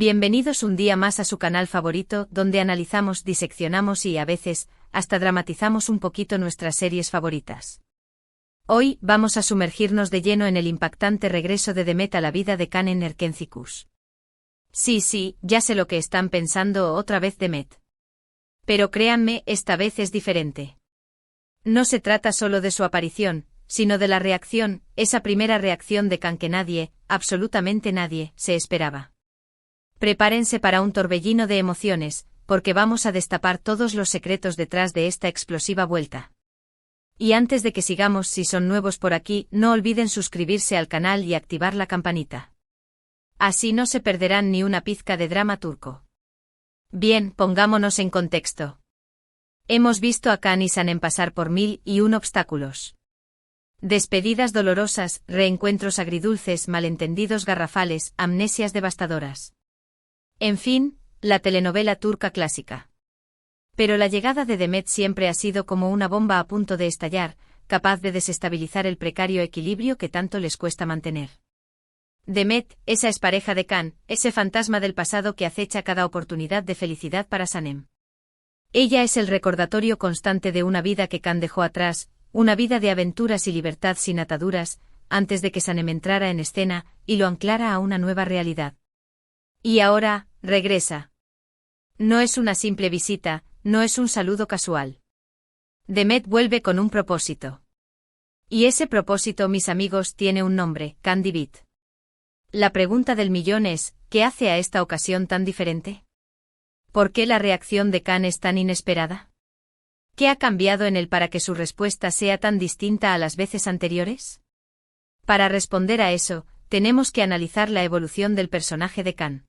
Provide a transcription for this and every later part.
Bienvenidos un día más a su canal favorito, donde analizamos, diseccionamos y, a veces, hasta dramatizamos un poquito nuestras series favoritas. Hoy, vamos a sumergirnos de lleno en el impactante regreso de Demet a la vida de Can en Erkencikus. Sí, ya sé lo que están pensando, otra vez Demet. Pero créanme, esta vez es diferente. No se trata solo de su aparición, sino de la reacción, esa primera reacción de Can que nadie, absolutamente nadie, se esperaba. Prepárense para un torbellino de emociones, porque vamos a destapar todos los secretos detrás de esta explosiva vuelta. Y antes de que sigamos, si son nuevos por aquí, no olviden suscribirse al canal y activar la campanita. Así no se perderán ni una pizca de drama turco. Bien, pongámonos en contexto. Hemos visto a Can y Sanem pasar por 1001 obstáculos. Despedidas dolorosas, reencuentros agridulces, malentendidos garrafales, amnesias devastadoras. En fin, la telenovela turca clásica. Pero la llegada de Demet siempre ha sido como una bomba a punto de estallar, capaz de desestabilizar el precario equilibrio que tanto les cuesta mantener. Demet, esa expareja de Can, ese fantasma del pasado que acecha cada oportunidad de felicidad para Sanem. Ella es el recordatorio constante de una vida que Can dejó atrás, una vida de aventuras y libertad sin ataduras, antes de que Sanem entrara en escena y lo anclara a una nueva realidad. Y ahora, regresa. No es una simple visita, no es un saludo casual. Demet vuelve con un propósito. Y ese propósito, mis amigos, tiene un nombre, Can Divit. La pregunta del millón es, ¿qué hace a esta ocasión tan diferente? ¿Por qué la reacción de Can es tan inesperada? ¿Qué ha cambiado en él para que su respuesta sea tan distinta a las veces anteriores? Para responder a eso, tenemos que analizar la evolución del personaje de Can.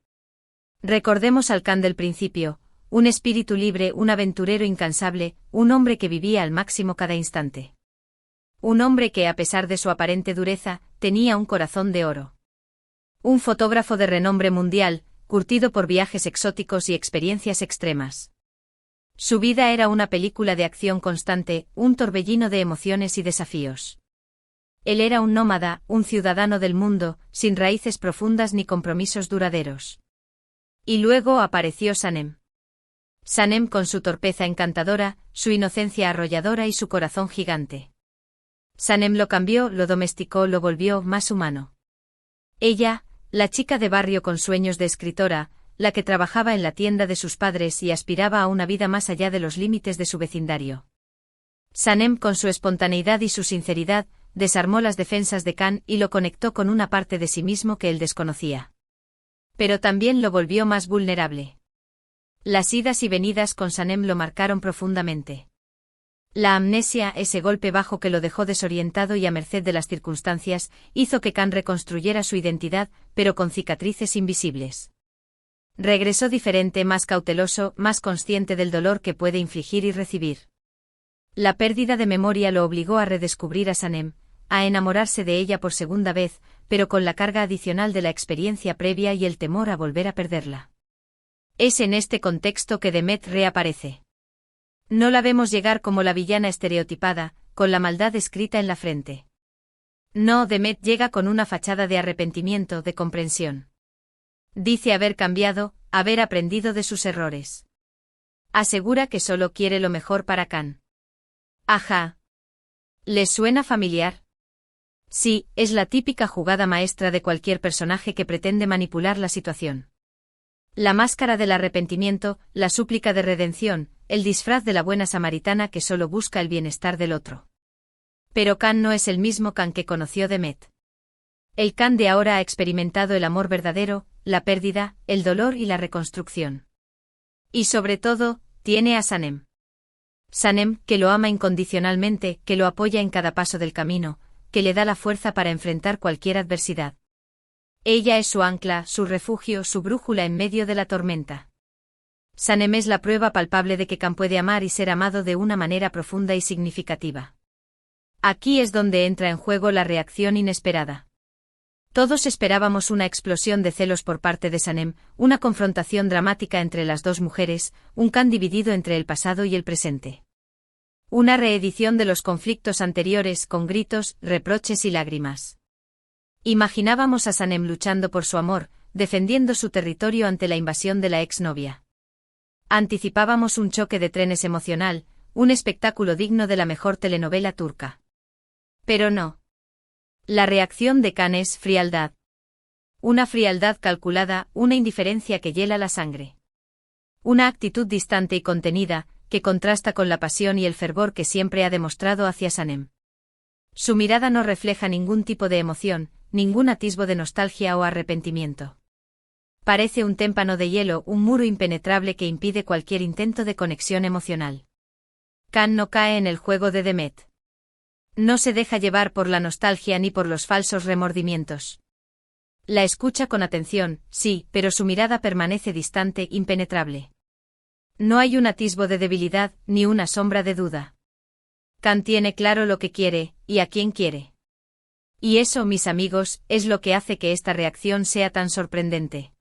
Recordemos al Can del principio, un espíritu libre, un aventurero incansable, un hombre que vivía al máximo cada instante. Un hombre que, a pesar de su aparente dureza, tenía un corazón de oro. Un fotógrafo de renombre mundial, curtido por viajes exóticos y experiencias extremas. Su vida era una película de acción constante, un torbellino de emociones y desafíos. Él era un nómada, un ciudadano del mundo, sin raíces profundas ni compromisos duraderos. Y luego apareció Sanem. Sanem con su torpeza encantadora, su inocencia arrolladora y su corazón gigante. Sanem lo cambió, lo domesticó, lo volvió más humano. Ella, la chica de barrio con sueños de escritora, la que trabajaba en la tienda de sus padres y aspiraba a una vida más allá de los límites de su vecindario. Sanem, con su espontaneidad y su sinceridad, desarmó las defensas de Can y lo conectó con una parte de sí mismo que él desconocía. Pero también lo volvió más vulnerable. Las idas y venidas con Sanem lo marcaron profundamente. La amnesia, ese golpe bajo que lo dejó desorientado y a merced de las circunstancias, hizo que Can reconstruyera su identidad, pero con cicatrices invisibles. Regresó diferente, más cauteloso, más consciente del dolor que puede infligir y recibir. La pérdida de memoria lo obligó a redescubrir a Sanem, a enamorarse de ella por segunda vez, pero con la carga adicional de la experiencia previa y el temor a volver a perderla. Es en este contexto que Demet reaparece. No la vemos llegar como la villana estereotipada, con la maldad escrita en la frente. No, Demet llega con una fachada de arrepentimiento, de comprensión. Dice haber cambiado, haber aprendido de sus errores. Asegura que solo quiere lo mejor para Can. Ajá. ¿Les suena familiar? Sí, es la típica jugada maestra de cualquier personaje que pretende manipular la situación. La máscara del arrepentimiento, la súplica de redención, el disfraz de la buena samaritana que solo busca el bienestar del otro. Pero Can no es el mismo Can que conoció Demet. El Can de ahora ha experimentado el amor verdadero, la pérdida, el dolor y la reconstrucción. Y sobre todo, tiene a Sanem. Sanem, que lo ama incondicionalmente, que lo apoya en cada paso del camino, que le da la fuerza para enfrentar cualquier adversidad. Ella es su ancla, su refugio, su brújula en medio de la tormenta. Sanem es la prueba palpable de que Can puede amar y ser amado de una manera profunda y significativa. Aquí es donde entra en juego la reacción inesperada. Todos esperábamos una explosión de celos por parte de Sanem, una confrontación dramática entre las dos mujeres, un Can dividido entre el pasado y el presente. Una reedición de los conflictos anteriores con gritos, reproches y lágrimas. Imaginábamos a Sanem luchando por su amor, defendiendo su territorio ante la invasión de la exnovia. Anticipábamos un choque de trenes emocional, un espectáculo digno de la mejor telenovela turca. Pero no. La reacción de Can es frialdad. Una frialdad calculada, una indiferencia que hiela la sangre. Una actitud distante y contenida, que contrasta con la pasión y el fervor que siempre ha demostrado hacia Sanem. Su mirada no refleja ningún tipo de emoción, ningún atisbo de nostalgia o arrepentimiento. Parece un témpano de hielo, un muro impenetrable que impide cualquier intento de conexión emocional. Can no cae en el juego de Demet. No se deja llevar por la nostalgia ni por los falsos remordimientos. La escucha con atención, sí, pero su mirada permanece distante, impenetrable. No hay un atisbo de debilidad, ni una sombra de duda. Can tiene claro lo que quiere, y a quién quiere. Y eso, mis amigos, es lo que hace que esta reacción sea tan sorprendente.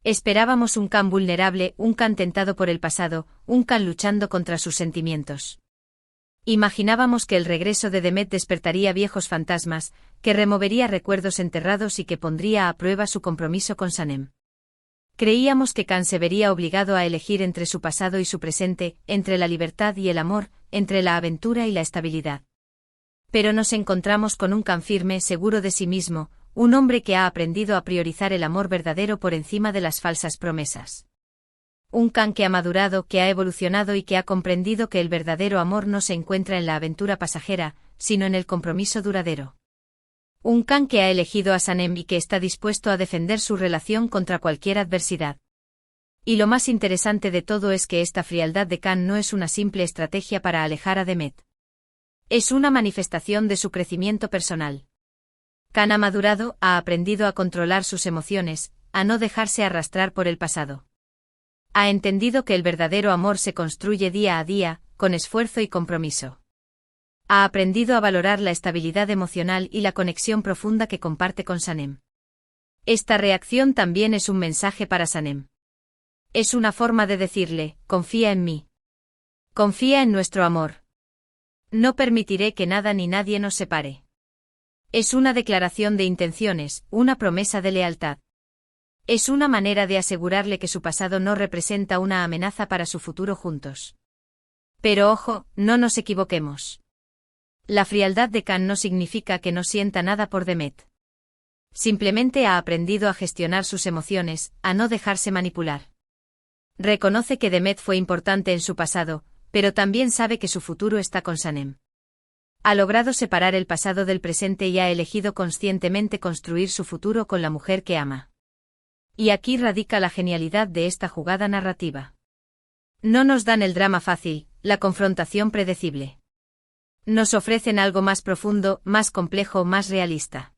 Esperábamos un Can vulnerable, un Can tentado por el pasado, un Can luchando contra sus sentimientos. Imaginábamos que el regreso de Demet despertaría viejos fantasmas, que removería recuerdos enterrados y que pondría a prueba su compromiso con Sanem. Creíamos que Can se vería obligado a elegir entre su pasado y su presente, entre la libertad y el amor, entre la aventura y la estabilidad. Pero nos encontramos con un Can firme, seguro de sí mismo, un hombre que ha aprendido a priorizar el amor verdadero por encima de las falsas promesas. Un Can que ha madurado, que ha evolucionado y que ha comprendido que el verdadero amor no se encuentra en la aventura pasajera, sino en el compromiso duradero. Un Can que ha elegido a Sanem y que está dispuesto a defender su relación contra cualquier adversidad. Y lo más interesante de todo es que esta frialdad de Can no es una simple estrategia para alejar a Demet. Es una manifestación de su crecimiento personal. Can ha madurado, ha aprendido a controlar sus emociones, a no dejarse arrastrar por el pasado. Ha entendido que el verdadero amor se construye día a día, con esfuerzo y compromiso. Ha aprendido a valorar la estabilidad emocional y la conexión profunda que comparte con Sanem. Esta reacción también es un mensaje para Sanem. Es una forma de decirle, confía en mí. Confía en nuestro amor. No permitiré que nada ni nadie nos separe. Es una declaración de intenciones, una promesa de lealtad. Es una manera de asegurarle que su pasado no representa una amenaza para su futuro juntos. Pero ojo, no nos equivoquemos. La frialdad de Can no significa que no sienta nada por Demet. Simplemente ha aprendido a gestionar sus emociones, a no dejarse manipular. Reconoce que Demet fue importante en su pasado, pero también sabe que su futuro está con Sanem. Ha logrado separar el pasado del presente y ha elegido conscientemente construir su futuro con la mujer que ama. Y aquí radica la genialidad de esta jugada narrativa. No nos dan el drama fácil, la confrontación predecible. Nos ofrecen algo más profundo, más complejo, más realista.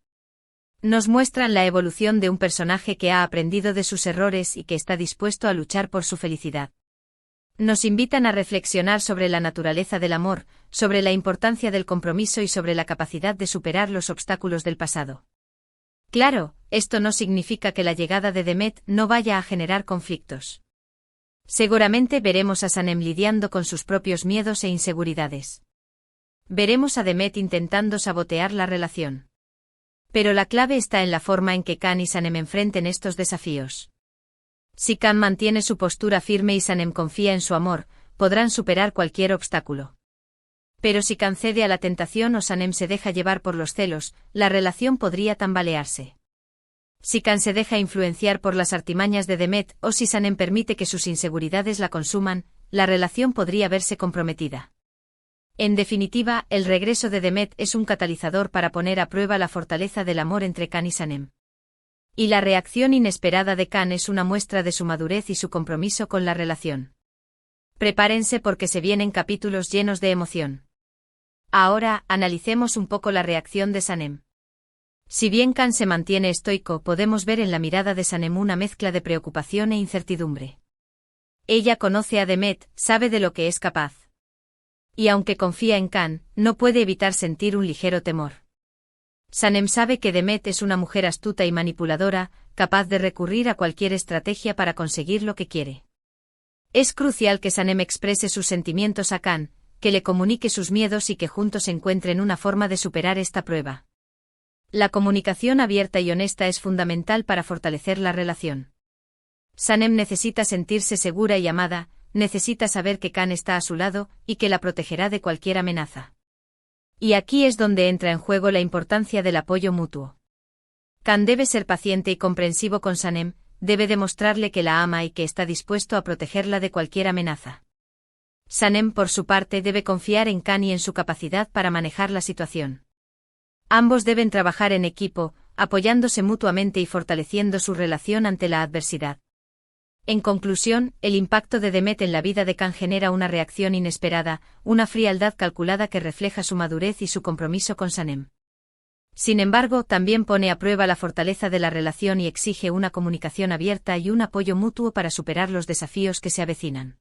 Nos muestran la evolución de un personaje que ha aprendido de sus errores y que está dispuesto a luchar por su felicidad. Nos invitan a reflexionar sobre la naturaleza del amor, sobre la importancia del compromiso y sobre la capacidad de superar los obstáculos del pasado. Claro, esto no significa que la llegada de Demet no vaya a generar conflictos. Seguramente veremos a Sanem lidiando con sus propios miedos e inseguridades. Veremos a Demet intentando sabotear la relación. Pero la clave está en la forma en que Can y Sanem enfrenten estos desafíos. Si Can mantiene su postura firme y Sanem confía en su amor, podrán superar cualquier obstáculo. Pero si Can cede a la tentación o Sanem se deja llevar por los celos, la relación podría tambalearse. Si Can se deja influenciar por las artimañas de Demet o si Sanem permite que sus inseguridades la consuman, la relación podría verse comprometida. En definitiva, el regreso de Demet es un catalizador para poner a prueba la fortaleza del amor entre Can y Sanem. Y la reacción inesperada de Can es una muestra de su madurez y su compromiso con la relación. Prepárense porque se vienen capítulos llenos de emoción. Ahora, analicemos un poco la reacción de Sanem. Si bien Can se mantiene estoico, podemos ver en la mirada de Sanem una mezcla de preocupación e incertidumbre. Ella conoce a Demet, sabe de lo que es capaz. Y aunque confía en Can, no puede evitar sentir un ligero temor. Sanem sabe que Demet es una mujer astuta y manipuladora, capaz de recurrir a cualquier estrategia para conseguir lo que quiere. Es crucial que Sanem exprese sus sentimientos a Can, que le comunique sus miedos y que juntos encuentren una forma de superar esta prueba. La comunicación abierta y honesta es fundamental para fortalecer la relación. Sanem necesita sentirse segura y amada, necesita saber que Kan está a su lado y que la protegerá de cualquier amenaza. Y aquí es donde entra en juego la importancia del apoyo mutuo. Kan debe ser paciente y comprensivo con Sanem, debe demostrarle que la ama y que está dispuesto a protegerla de cualquier amenaza. Sanem, por su parte, debe confiar en Kan y en su capacidad para manejar la situación. Ambos deben trabajar en equipo, apoyándose mutuamente y fortaleciendo su relación ante la adversidad. En conclusión, el impacto de Demet en la vida de Kan genera una reacción inesperada, una frialdad calculada que refleja su madurez y su compromiso con Sanem. Sin embargo, también pone a prueba la fortaleza de la relación y exige una comunicación abierta y un apoyo mutuo para superar los desafíos que se avecinan.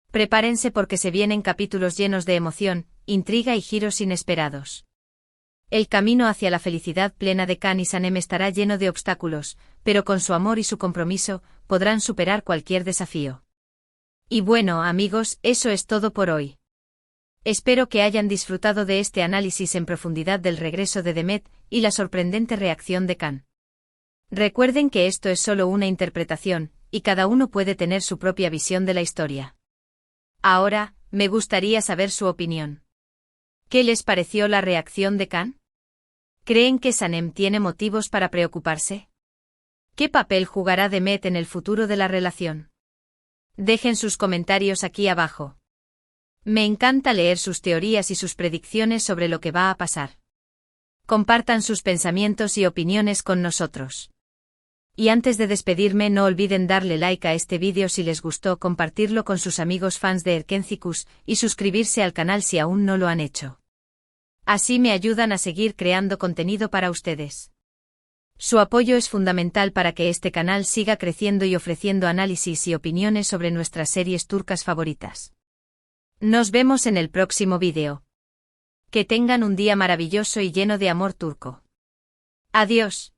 Prepárense porque se vienen capítulos llenos de emoción, intriga y giros inesperados. El camino hacia la felicidad plena de Kan y Sanem estará lleno de obstáculos, pero con su amor y su compromiso, podrán superar cualquier desafío. Y bueno, amigos, eso es todo por hoy. Espero que hayan disfrutado de este análisis en profundidad del regreso de Demet y la sorprendente reacción de Kan. Recuerden que esto es solo una interpretación, y cada uno puede tener su propia visión de la historia. Ahora, me gustaría saber su opinión. ¿Qué les pareció la reacción de Kan? ¿Creen que Sanem tiene motivos para preocuparse? ¿Qué papel jugará Demet en el futuro de la relación? Dejen sus comentarios aquí abajo. Me encanta leer sus teorías y sus predicciones sobre lo que va a pasar. Compartan sus pensamientos y opiniones con nosotros. Y antes de despedirme, no olviden darle like a este vídeo si les gustó, compartirlo con sus amigos fans de Erkencicus y suscribirse al canal si aún no lo han hecho. Así me ayudan a seguir creando contenido para ustedes. Su apoyo es fundamental para que este canal siga creciendo y ofreciendo análisis y opiniones sobre nuestras series turcas favoritas. Nos vemos en el próximo vídeo. Que tengan un día maravilloso y lleno de amor turco. Adiós.